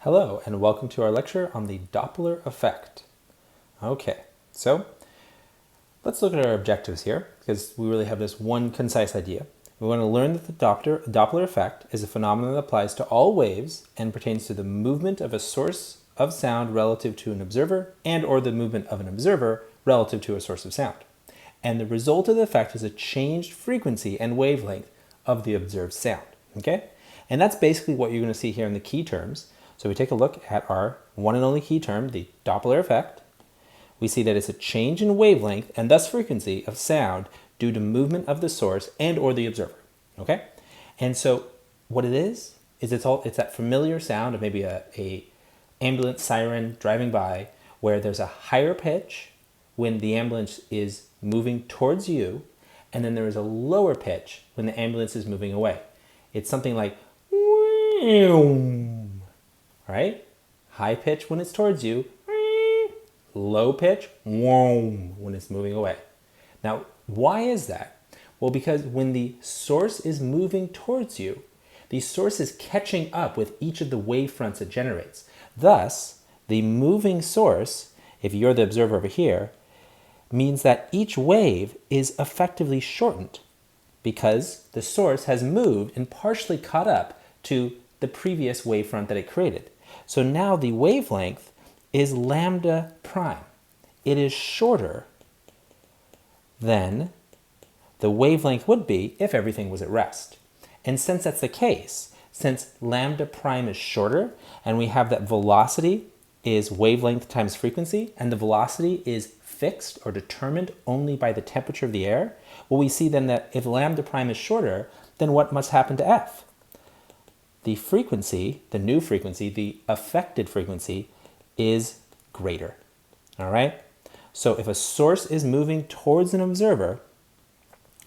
Hello, and welcome to our lecture on the Doppler Effect. Okay, so let's look at our objectives here, because we really have this one concise idea. We want to learn that the Doppler Effect is a phenomenon that applies to all waves and pertains to the movement of a source of sound relative to an observer and or the movement of an observer relative to a source of sound. And the result of the effect is a changed frequency and wavelength of the observed sound. Okay? And that's basically what you're going to see here in the key terms. So we take a look at our one and only key term, the Doppler effect. We see that it's a change in wavelength and thus frequency of sound due to movement of the source and or the observer. Okay? And so what it is it's that familiar sound of maybe a ambulance siren driving by where there's a higher pitch when the ambulance is moving towards you, and then there is a lower pitch when the ambulance is moving away. It's something like right? High pitch when it's towards you, low pitch when it's moving away. Now, why is that? Well, because when the source is moving towards you, the source is catching up with each of the wave fronts it generates. Thus, the moving source, if you're the observer over here, means that each wave is effectively shortened because the source has moved and partially caught up to the previous wavefront that it created. So now the wavelength is lambda prime. It is shorter than the wavelength would be if everything was at rest. And since that's the case, since lambda prime is shorter and we have that velocity is wavelength times frequency and the velocity is fixed or determined only by the temperature of the air, well, we see then that if lambda prime is shorter, then what must happen to f? The frequency, the new frequency, the affected frequency is greater. All right? So if a source is moving towards an observer,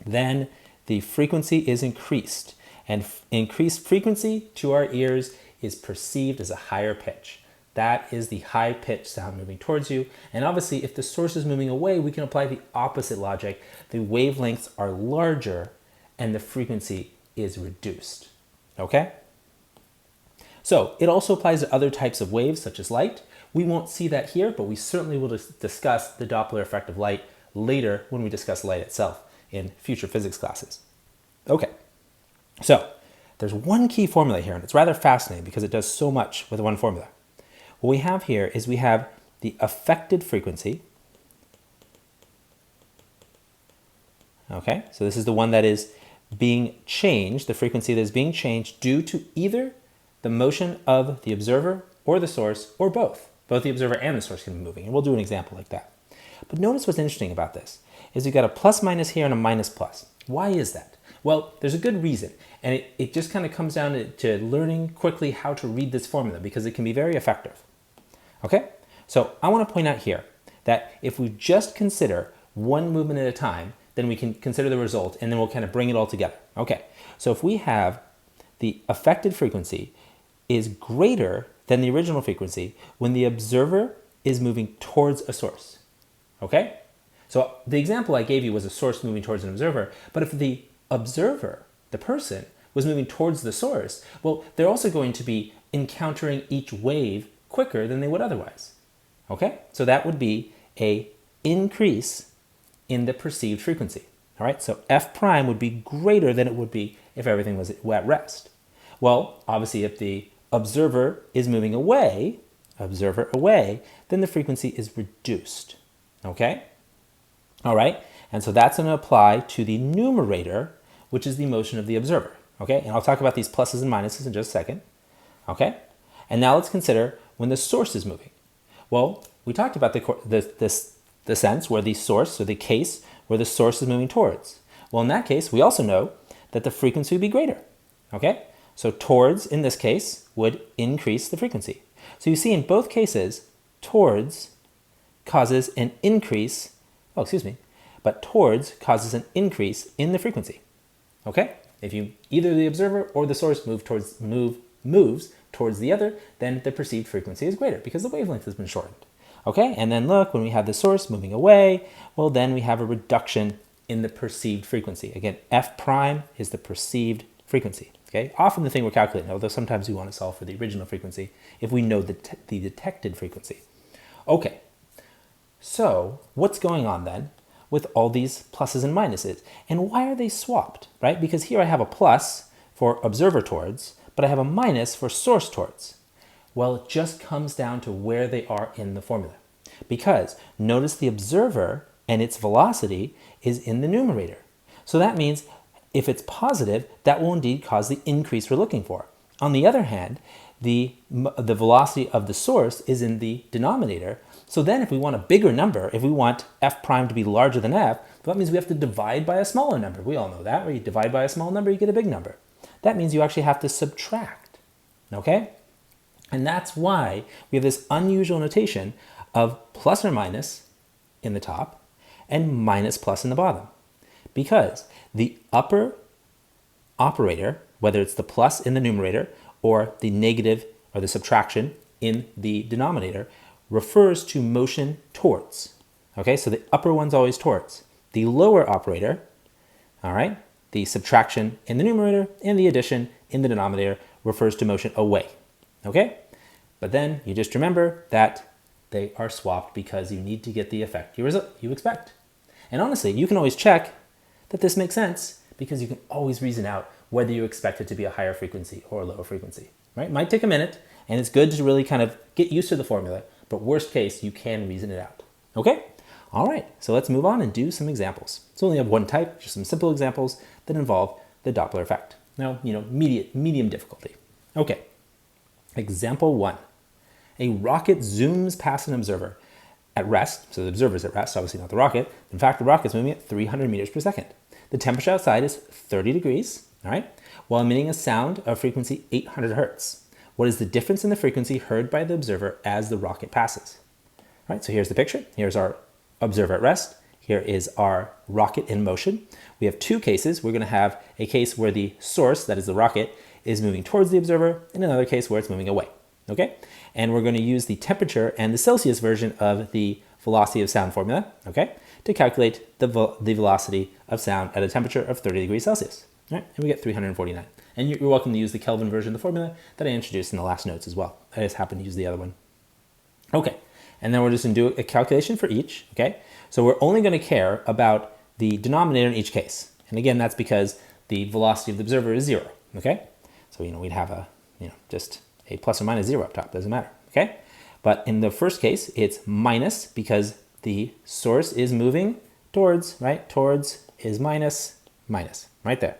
then the frequency is increased. And increased frequency to our ears is perceived as a higher pitch. That is the high pitch sound moving towards you. And obviously, if the source is moving away, we can apply the opposite logic. The wavelengths are larger and the frequency is reduced. Okay? So it also applies to other types of waves, such as light. We won't see that here, but we certainly will discuss the Doppler effect of light later when we discuss light itself in future physics classes. Okay, so there's one key formula here, and it's rather fascinating because it does so much with one formula. What we have here is we have the affected frequency. Okay, so this is the one that is being changed, the frequency that is being changed due to either the motion of the observer or the source, or both. Both the observer and the source can be moving, and we'll do an example like that. But notice what's interesting about this is we've got a plus minus here and a minus plus. Why is that? Well, there's a good reason, and it just kind of comes down to learning quickly how to read this formula because it can be very effective. Okay? So I want to point out here that if we just consider one movement at a time, then we can consider the result, and then we'll kind of bring it all together. Okay, so if we have the affected frequency is greater than the original frequency when the observer is moving towards a source. Okay? So the example I gave you was a source moving towards an observer, but if the observer, the person, was moving towards the source, well, they're also going to be encountering each wave quicker than they would otherwise. Okay? So that would be an increase in the perceived frequency. All right? So f prime would be greater than it would be if everything was at rest. Well, obviously, if the observer is moving away, then the frequency is reduced. Okay? All right? And so that's going to apply to the numerator, which is the motion of the observer. Okay? And I'll talk about these pluses and minuses in just a second. Okay? And now let's consider when the source is moving. Well, we talked about the sense where the source, or the case where the source is moving towards. Well, in that case, we also know that the frequency would be greater. Okay? So towards, in this case, would increase the frequency. So you see in both cases, towards causes an increase, but towards causes an increase in the frequency. Okay? If you either the observer or the source moves towards the other, then the perceived frequency is greater because the wavelength has been shortened. Okay? And then look, when we have the source moving away, well, then we have a reduction in the perceived frequency. Again, f prime is the perceived frequency. Okay, often the thing we're calculating, although sometimes we want to solve for the original frequency if we know the detected frequency. Okay, so what's going on then with all these pluses and minuses? And why are they swapped, right? Because here I have a plus for observer towards, but I have a minus for source towards. Well, it just comes down to where they are in the formula. Because notice the observer and its velocity is in the numerator. So that means if it's positive, that will indeed cause the increase we're looking for. On the other hand, the velocity of the source is in the denominator. So then if we want a bigger number, if we want f prime to be larger than f, that means we have to divide by a smaller number. We all know that, where you divide by a small number, you get a big number. That means you actually have to subtract, okay? And that's why we have this unusual notation of plus or minus in the top and minus plus in the bottom. Because the upper operator, whether it's the plus in the numerator or the negative or the subtraction in the denominator, refers to motion towards. Okay, so the upper one's always towards. The lower operator, all right, the subtraction in the numerator and the addition in the denominator refers to motion away. Okay, but then you just remember that they are swapped because you need to get the effect you expect. And honestly, you can always check that this makes sense because you can always reason out whether you expect it to be a higher frequency or a lower frequency, right? It might take a minute, and it's good to really kind of get used to the formula, but worst case, you can reason it out, okay? All right, so let's move on and do some examples. So we only have one type, just some simple examples that involve the Doppler effect. Now, medium difficulty. Okay, example 1. A rocket zooms past an observer at rest, so the observer's at rest, obviously not the rocket. In fact, the rocket's moving at 300 meters per second. The temperature outside is 30 degrees, all right, while emitting a sound of frequency 800 hertz. What is the difference in the frequency heard by the observer as the rocket passes? All right, so here's the picture. Here's our observer at rest. Here is our rocket in motion. We have two cases. We're going to have a case where the source, that is the rocket, is moving towards the observer, and another case where it's moving away. Okay, and we're going to use the temperature and the Celsius version of the velocity of sound formula, okay, to calculate the velocity of sound at a temperature of 30 degrees Celsius. All right, and we get 349. And you're welcome to use the Kelvin version of the formula that I introduced in the last notes as well. I just happened to use the other one. Okay, and then we're just going to do a calculation for each, okay? So we're only going to care about the denominator in each case. And again, that's because the velocity of the observer is 0, okay? So, we'd have a, just a plus or minus 0 up top, doesn't matter, okay? But in the first case, it's minus because the source is moving towards, right? Towards is minus, minus, right there.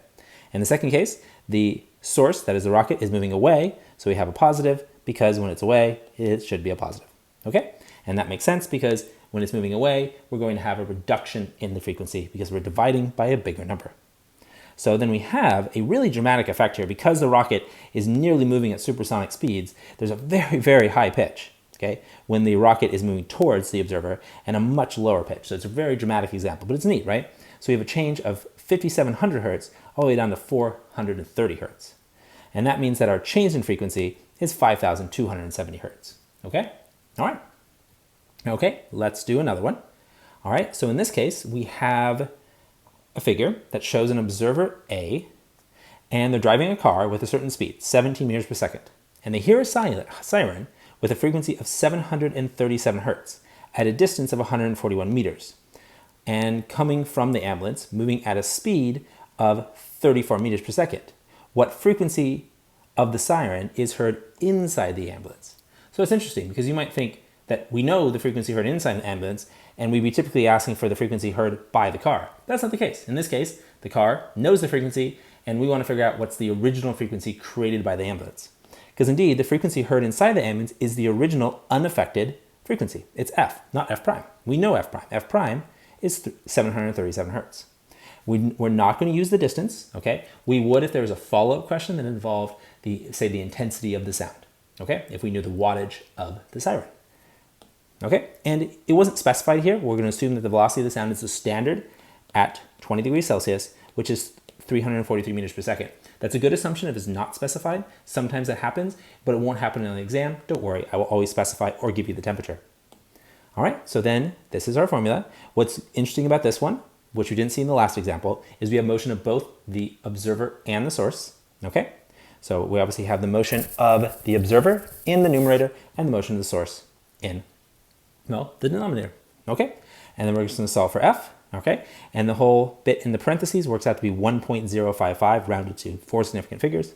In the second case, the source, that is the rocket, is moving away, so we have a positive because when it's away, it should be a positive, okay? And that makes sense because when it's moving away, we're going to have a reduction in the frequency because we're dividing by a bigger number. So then we have a really dramatic effect here. Because the rocket is nearly moving at supersonic speeds, there's a very, very high pitch, okay, when the rocket is moving towards the observer, and a much lower pitch. So it's a very dramatic example, but it's neat, right? So we have a change of 5,700 hertz all the way down to 430 hertz. And that means that our change in frequency is 5,270 hertz, okay? All right. Okay, let's do another one. All right, so in this case, we have a figure that shows an observer A, and they're driving a car with a certain speed, 17 meters per second. And they hear a siren with a frequency of 737 hertz at a distance of 141 meters. And coming from the ambulance, moving at a speed of 34 meters per second. What frequency of the siren is heard inside the ambulance? So it's interesting because you might think that we know the frequency heard inside the ambulance, and we'd be typically asking for the frequency heard by the car. That's not the case. In this case, the car knows the frequency, and we want to figure out what's the original frequency created by the ambulance. Because indeed, the frequency heard inside the ambulance is the original unaffected frequency. It's F, not F prime. We know F prime. F prime is 737 hertz. We're not going to use the distance, okay? We would if there was a follow-up question that involved the intensity of the sound, okay? If we knew the wattage of the siren. Okay, and it wasn't specified here. We're going to assume that the velocity of the sound is the standard at 20 degrees Celsius, which is 343 meters per second. That's a good assumption if it's not specified. Sometimes that happens, but it won't happen in the exam. Don't worry, I will always specify or give you the temperature. All right, so then this is our formula. What's interesting about this one, which we didn't see in the last example, is we have motion of both the observer and the source, okay? So we obviously have the motion of the observer in the numerator and the motion of the source in, well, the denominator. Okay? And then we're just going to solve for f. Okay? And the whole bit in the parentheses works out to be 1.055 rounded to 4 significant figures,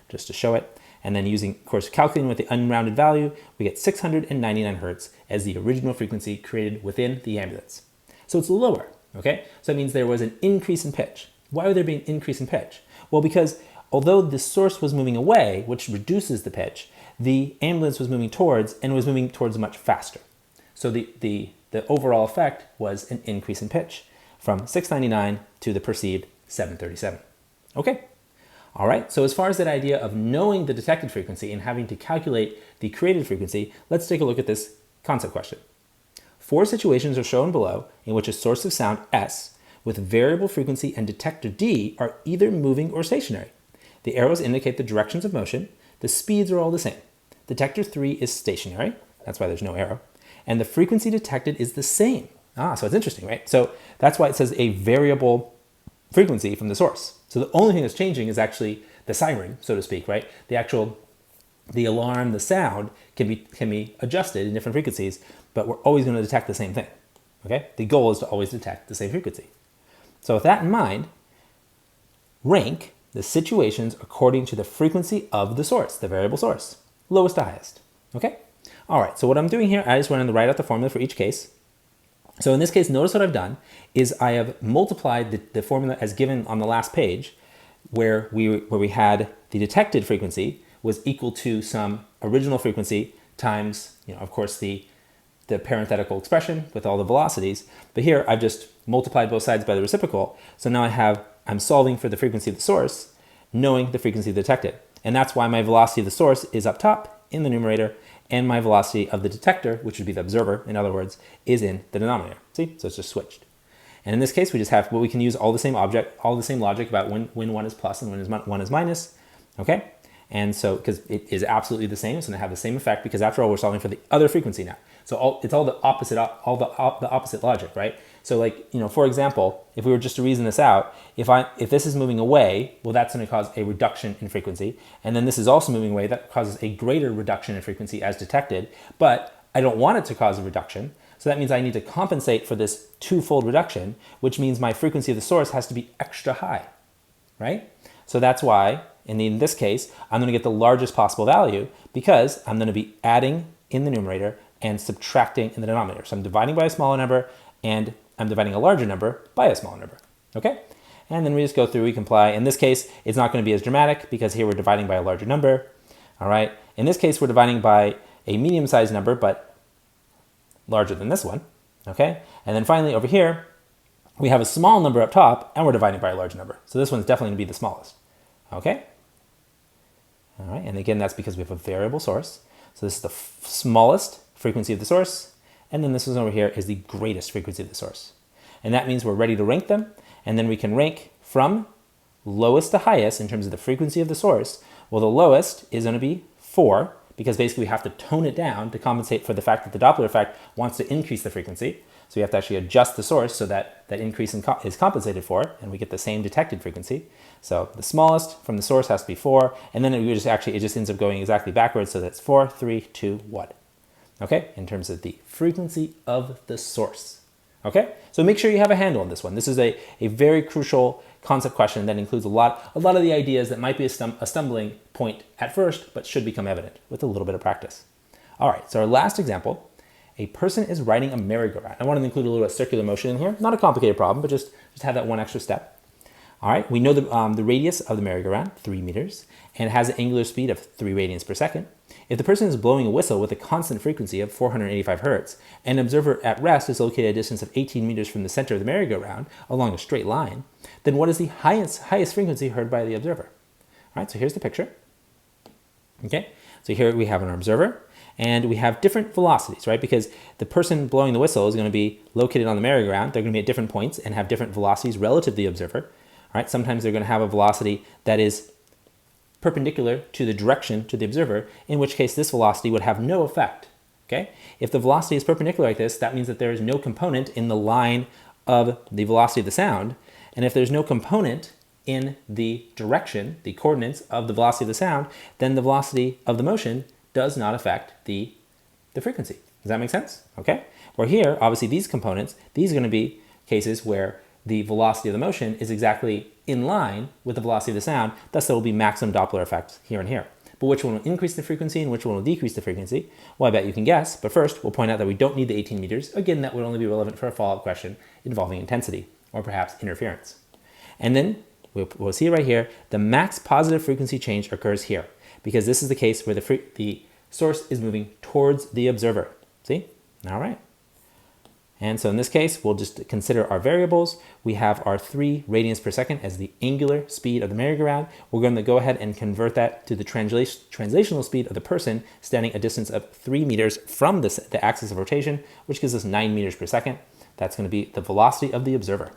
just to show it. And then using, of course, calculating with the unrounded value, we get 699 hertz as the original frequency created within the ambulance. So it's lower, okay? So that means there was an increase in pitch. Why would there be an increase in pitch? Well, because although the source was moving away, which reduces the pitch, the ambulance was moving towards and was moving towards much faster. So the overall effect was an increase in pitch from 699 to the perceived 737. Okay? All right, so as far as that idea of knowing the detected frequency and having to calculate the created frequency, let's take a look at this concept question. 4 situations are shown below in which a source of sound S with variable frequency and detector D are either moving or stationary. The arrows indicate the directions of motion. The speeds are all the same. Detector 3 is stationary. That's why there's no arrow. And the frequency detected is the same. So it's interesting, right? So that's why it says a variable frequency from the source. So the only thing that's changing is actually the siren, so to speak, right? The alarm, the sound can be adjusted in different frequencies, but we're always going to detect the same thing, okay? The goal is to always detect the same frequency. So with that in mind, rank the situations according to the frequency of the source, the variable source, lowest to highest, okay? All right, so what I'm doing here, I just went on to write out the formula for each case. So in this case, notice what I've done is I have multiplied the formula as given on the last page where we had the detected frequency was equal to some original frequency times, of course, the parenthetical expression with all the velocities. But here I've just multiplied both sides by the reciprocal. So now I'm solving for the frequency of the source, knowing the frequency detected. And that's why my velocity of the source is up top in the numerator and my velocity of the detector, which would be the observer, in other words, is in the denominator. See? So it's just switched. And in this case, we just have, we can use all the same logic about when one is plus and when one is minus, okay? And so, because it is absolutely the same, it's going to have the same effect because after all, we're solving for the other frequency now. So it's all the opposite logic, right? So like, for example, if we were just to reason this out, if this is moving away, well, that's going to cause a reduction in frequency. And then this is also moving away, that causes a greater reduction in frequency as detected, but I don't want it to cause a reduction. So that means I need to compensate for this twofold reduction, which means my frequency of the source has to be extra high, right? So that's why, in this case, I'm going to get the largest possible value because I'm going to be adding in the numerator and subtracting in the denominator. So I'm dividing by a smaller number and I'm dividing a larger number by a smaller number, okay? And then we just go through, we comply. In this case, it's not going to be as dramatic because here we're dividing by a larger number, all right? In this case, we're dividing by a medium-sized number, but larger than this one, okay? And then finally over here, we have a small number up top and we're dividing by a large number. So this one's definitely gonna be the smallest, okay? All right, and again, that's because we have a variable source. So this is the smallest frequency of the source, and then this one over here is the greatest frequency of the source. And that means we're ready to rank them, and then we can rank from lowest to highest in terms of the frequency of the source. Well, the lowest is gonna be 4, because basically we have to tone it down to compensate for the fact that the Doppler effect wants to increase the frequency. So we have to actually adjust the source so that that increase is compensated for, and we get the same detected frequency. So the smallest from the source has to be 4, and then it just ends up going exactly backwards, so that's 4, 3, 2, 1. Okay, in terms of the frequency of the source. Okay, so make sure you have a handle on this one. This is a very crucial concept question that includes a lot of the ideas that might be a stumbling point at first, but should become evident with a little bit of practice. All right, so our last example, a person is riding a merry-go-round. I wanted to include a little bit of circular motion in here. Not a complicated problem, but just have that one extra step. All right, we know the radius of the merry-go-round, 3 meters, and it has an angular speed of 3 radians per second. If the person is blowing a whistle with a constant frequency of 485 hertz, and an observer at rest is located at a distance of 18 meters from the center of the merry-go-round along a straight line, then what is the highest frequency heard by the observer? All right, so here's the picture. Okay, so here we have an observer, and we have different velocities, right? Because the person blowing the whistle is going to be located on the merry-go-round. They're going to be at different points and have different velocities relative to the observer. All right, sometimes they're going to have a velocity that is perpendicular to the direction to the observer, in which case this velocity would have no effect, okay? If the velocity is perpendicular like this, that means that there is no component in the line of the velocity of the sound, and if there's no component in the direction, the coordinates of the velocity of the sound, then the velocity of the motion does not affect the frequency. Does that make sense? Okay. Where here, obviously these components, these are going to be cases where the velocity of the motion is exactly in line with the velocity of the sound, thus there will be maximum Doppler effect here and here. But which one will increase the frequency and which one will decrease the frequency? Well, I bet you can guess, but first we'll point out that we don't need the 18 meters. Again, that would only be relevant for a follow-up question involving intensity or perhaps interference. And then we'll see right here, the max positive frequency change occurs here because this is the case where the source is moving towards the observer. See? All right. And so in this case, we'll just consider our variables. We have our 3 radians per second as the angular speed of the merry-go-round. We're going to go ahead and convert that to the translational speed of the person standing a distance of 3 meters from the axis of rotation, which gives us 9 meters per second. That's going to be the velocity of the observer.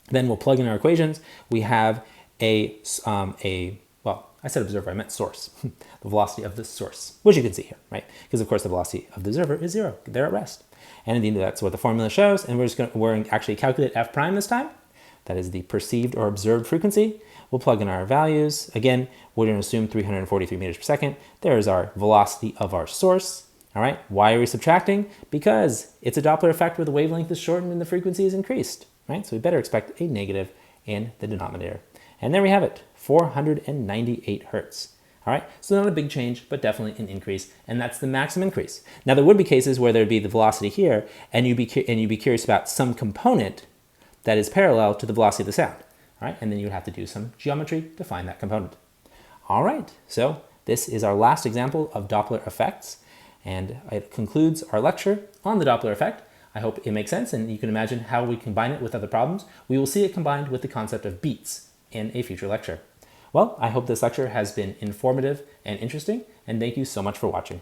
Then we'll plug in our equations. We have well, I said observer, I meant source. The velocity of the source, which you can see here, right? Because of course the velocity of the observer is 0. They're at rest. And indeed, that's what the formula shows. And we're going to actually calculate f prime this time. That is the perceived or observed frequency. We'll plug in our values. Again, we're going to assume 343 meters per second. There is our velocity of our source. All right. Why are we subtracting? Because it's a Doppler effect where the wavelength is shortened and the frequency is increased, right? So we better expect a negative in the denominator. And there we have it, 498 hertz. All right, so not a big change, but definitely an increase, and that's the maximum increase. Now, there would be cases where there'd be the velocity here, and you'd be curious about some component that is parallel to the velocity of the sound. All right, and then you'd have to do some geometry to find that component. All right, so this is our last example of Doppler effects, and it concludes our lecture on the Doppler effect. I hope it makes sense, and you can imagine how we combine it with other problems. We will see it combined with the concept of beats in a future lecture. Well, I hope this lecture has been informative and interesting, and thank you so much for watching.